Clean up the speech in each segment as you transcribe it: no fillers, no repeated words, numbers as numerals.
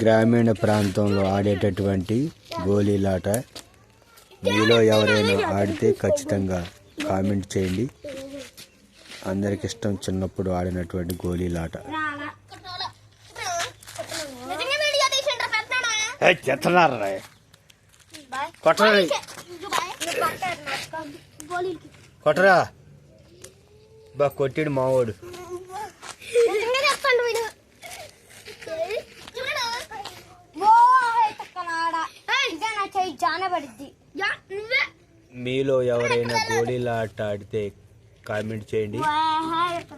గ్రామీణ ప్రాంతంలో ఆడేటటువంటి గోళీలాట. మీలో ఎవరైనా ఆడితే ఖచ్చితంగా కామెంట్ చేయండి. అందరికి ఇష్టం చిన్నప్పుడు ఆడినటువంటి గోళీలాట. కొట్టరా బా కొట్టిడు మావాడు. మీలో ఎవరైనా గోళీలాట ఆడితే కామెంట్ చేయండి.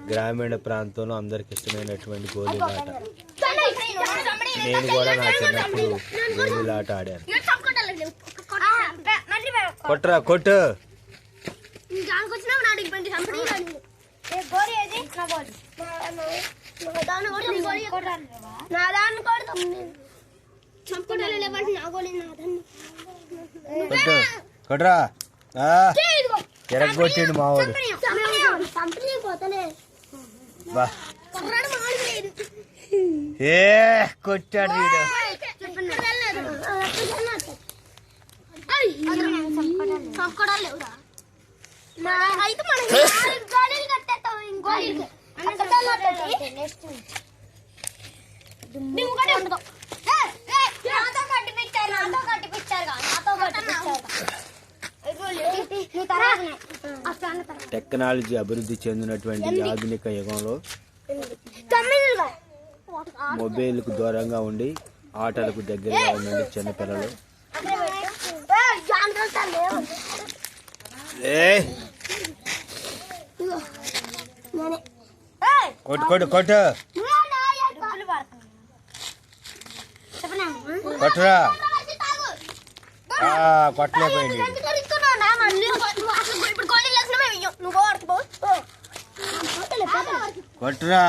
గ్రామీణ ప్రాంతంలో అందరికి ఇష్టమైనటువంటి గోళీలాట. నేను కూడా నా చిన్నప్పుడు గోళీలాట ఆడాను. కొట్టరా కొట్టు. కొట్రా ఎరగొట్టిండు మావాడు. ఏ కొట్టాడు వీడు. టెక్నాలజీ అభివృద్ధి చెందినటువంటి ఆధునిక యుగంలో మొబైల్కు దూరంగా ఉండి ఆటలకు దగ్గరగా ఉండండి చిన్నపిల్లలు. కొట్టు కొట్టు కొట్టు కొట్టురా. కొట్టలేకపోయింది. కొట్టురా.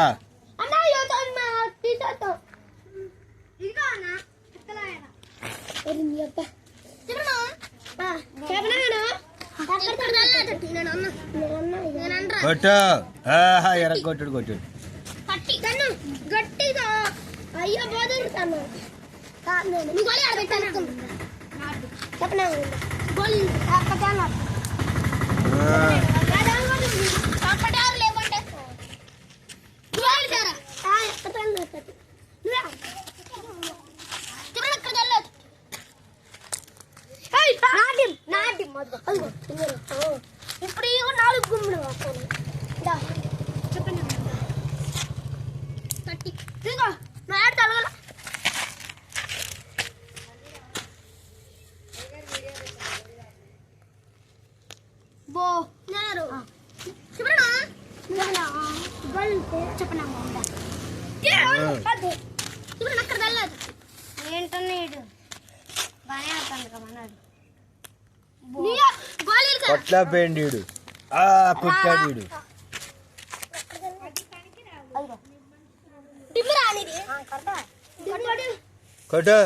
కొట్టు ఎరగొట్టుడు కొట్టుడు. గట్టిగా అయ్యో బోధుతాను. ఇప్పుడు 4 గుమ్ములు చెప్పండి. కొట్లపోయిండు కొట్టాడు. కొట్టు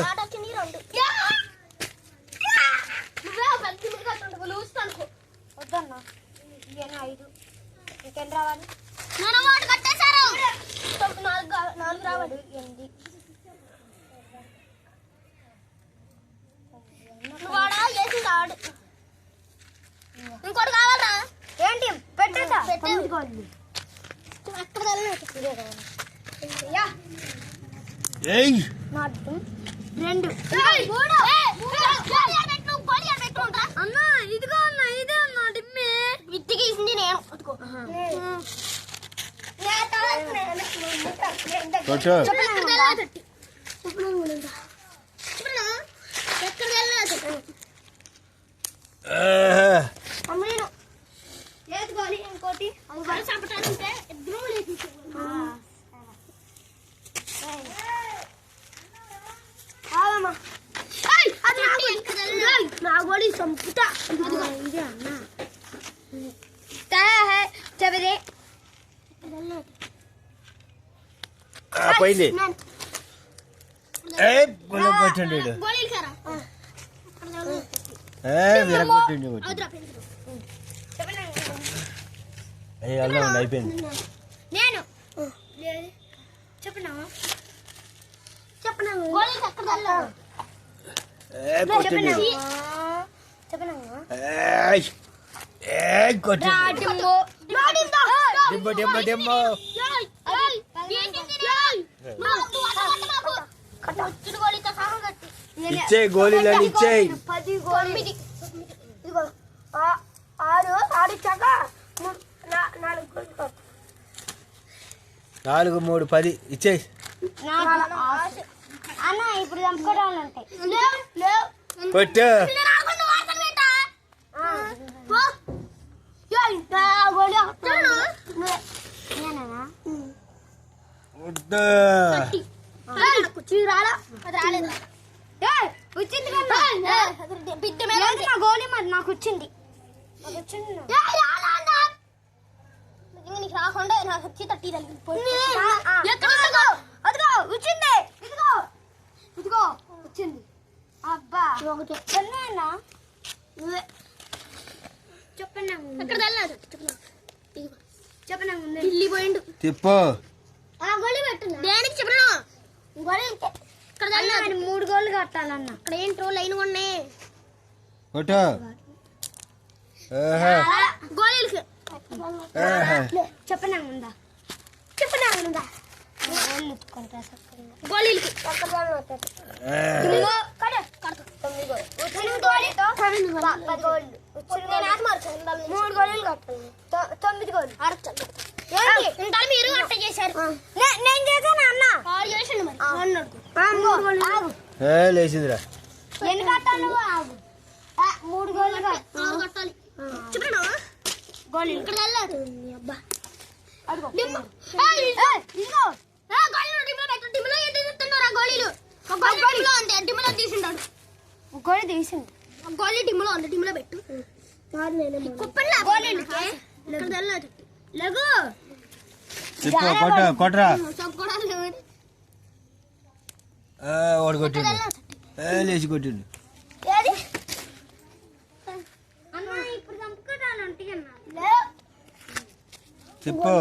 వద్దన్నా 5 ఇంకెన్ని రావాలి? 4 కట్టేశారు. 4 రావాలి. 8 వాడా వేసి ఆడు. ఇంకోటి కావాలా ఏంటి? పెట్టేదా అక్కడ అన్నా ఇదిగో అన్నా ఇదే అన్నా డిమ్మి ఇట్టికి ఇసింది నేను ఇంకోటి చంపటాలంటే నా గోళీ చంపుతా. ఇదే అన్నా చెబరే పోయింది. అయిపోయింది. నేను చెప్పనా గోళీలు ఎక్కడ తల్లావు కొట్టిండు చెప్పనా కొట్టిండు డిమ్మో డిమ్మ డిమ్మ ఇచ్చేయి గోళీలని ఇచ్చేయి 10 9 ఇదిగో 6 ఇచ్చాక 4 గోళీలు 4 3 10 ఇచ్చేయి అన్న ఇప్పుడు చంపుకోవడాలు ఉంటాయి కొట్టు గోళీ మరి నాకు వచ్చింది రాకుండా నాకు వచ్చి తట్టి అదిగో వచ్చింది ఇదిగో ఇదిగో వచ్చింది అబ్బా చెప్పన్నా చెప్పన్నా ఎక్కడ తెల్లాదు చెప్పన్నా ఢిల్లీ పోయిండు తిప్పు గోళీ పెట్టు దేనికి చెప్పను గోళీ ఇక్కడ తెల్లాదు 3 గోళ్ళు కట్టాలన్న ఇక్కడ ఏంట్రో లైన్ ఉన్నాయి కొట్టు గోళీలకి చెప్పనా ఉందా గోళీలకి 10 గోళీలు కట్టాలి 9 గోళ్ళు మీరు అట్ట చేశారు నేను చేశాను అన్న చేసాను మరి లేచిందిరా ఎన్ని కట్టాలి 3 గోళ్ళు కట్టాలి చెప్పనా గోళీలు ఇక్కడ వెళ్ళాడు అబ్బా అదిగో ఇదిగో గోళీలు డిమ్లో ఏంటి చెప్తున్నారా గోళీలు డిమ్లో ఉంది డిమ్లో తీసిండాడు గోళీ తీసిండు గోళీ డిమ్లో ఉంది డిమ్లో పెట్టు కుప్పల్లా గోళీలు ఇక్కడ వెళ్ళాడు లగు తిప్పు కొట్టు కొట్టరా చంపుకోవడానికి వాడు కొట్టిండు లేచి కొట్టిండు అన్న ఇప్పుడు చంపుకోవడానికి అంటున్నా తిప్పు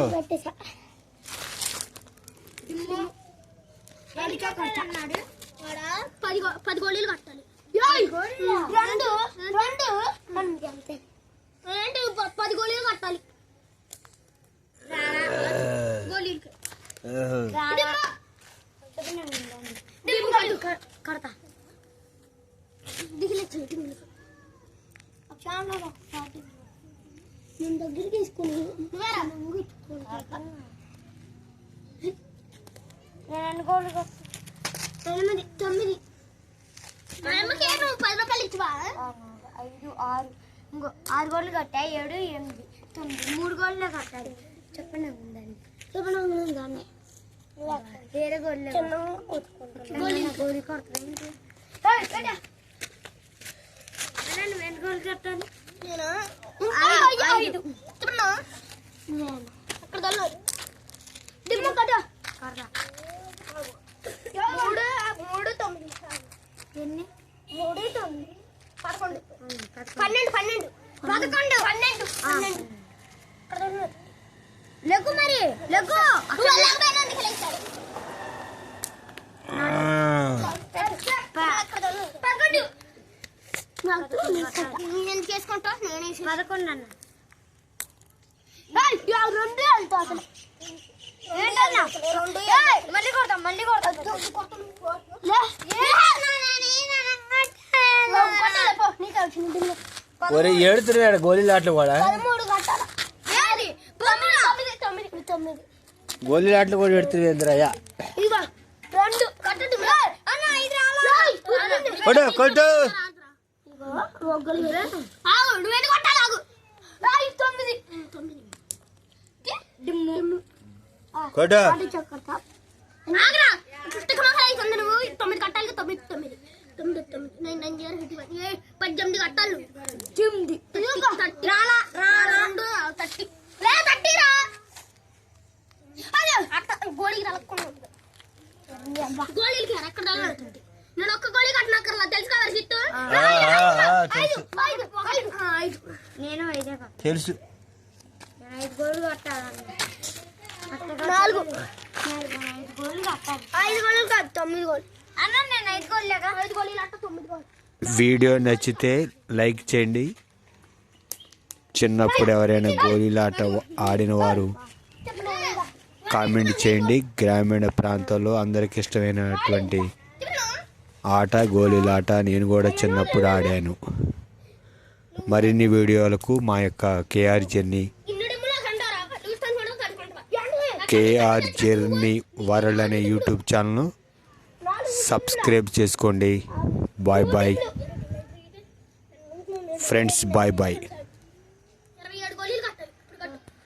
10 గోళీలు కట్టాలి 10 గోళీలు కట్టాలి గోళీలకి కడతా నేను దగ్గరికి తీసుకుని నేను ఎన్ని గోళ్ళు 9 మా అమ్మకి 10 రూపాయలు ఇచ్చివా 5 6 ఇంకో 6 గోళ్ళు కట్టాయి 7 8 9 3 గోళ్ళే కట్టాలి చెప్పండి ఉందండి చెప్పండి దాన్ని వేరే గోళ్ళు గోళీ కొడతాను ఎన్ని గోళ్ళు కట్టాలి నేను 5 చెప్పండి అక్కడ తల్లారు డిమ్మ కట్ట 3 9 ఎన్ని 3 9 11 12 లెగ్గు మరి లెగ్గు నేను చేసుకుంటా నేనే 11 అన్న రెండే వెళ్తా అసలు ఏంటన్నా మళ్ళీ కొడతాం ఒరే ఏడుతున్నాడు గోళీలు ఆటలు కూడా 13 కట్టాలి 9 గోళీలు ఆటలు కూడా పెడుతున్నాయి ఇదిగో 2 కట్టండి అన్న 5 కొట్టు కొట్టు నువ్వేది కొట్టాలి ఆగు 9 కొట్టు ఆగరా పుస్తకం నువ్వు 9 కట్టాలి 9 18 కట్టాలి 30 రాలా 2 30 లే 30 రా అదే అట్ట గోళీకి రాలకుండా గోళీలకి ఎక్కడ తగలడుతుంది నేను ఒక్క గోళీ కట్టనక్కర్లా తెలుసు కదా సిట్టు నేను 5 తెలుసు 5 గోళీలు కట్టాలి 4 5 గోళ్ళు కట్టాలి. 5 గోళ్ళు కాదు 9 గోళ్ళు అన్న. నేను 5 గోళ్ళు లేక 5 గోళ్ళు అంటే 9 గోళ్ళు. వీడియో నచ్చితే లైక్ చేయండి. చిన్నప్పుడు ఎవరైనా గోళీలాట ఆడిన వారు కామెంట్ చేయండి. గ్రామీణ ప్రాంతాల్లో అందరికి ఇష్టమైనటువంటి ఆట గోళీలాట. నేను కూడా చిన్నప్పుడు ఆడాను. మరిన్ని వీడియోలకు మా యొక్క కేఆర్ జర్నీ వరల్డ్ అనే యూట్యూబ్ ఛానల్ను సబ్స్క్రైబ్ చేసుకోండి. Bye bye friends, bye bye.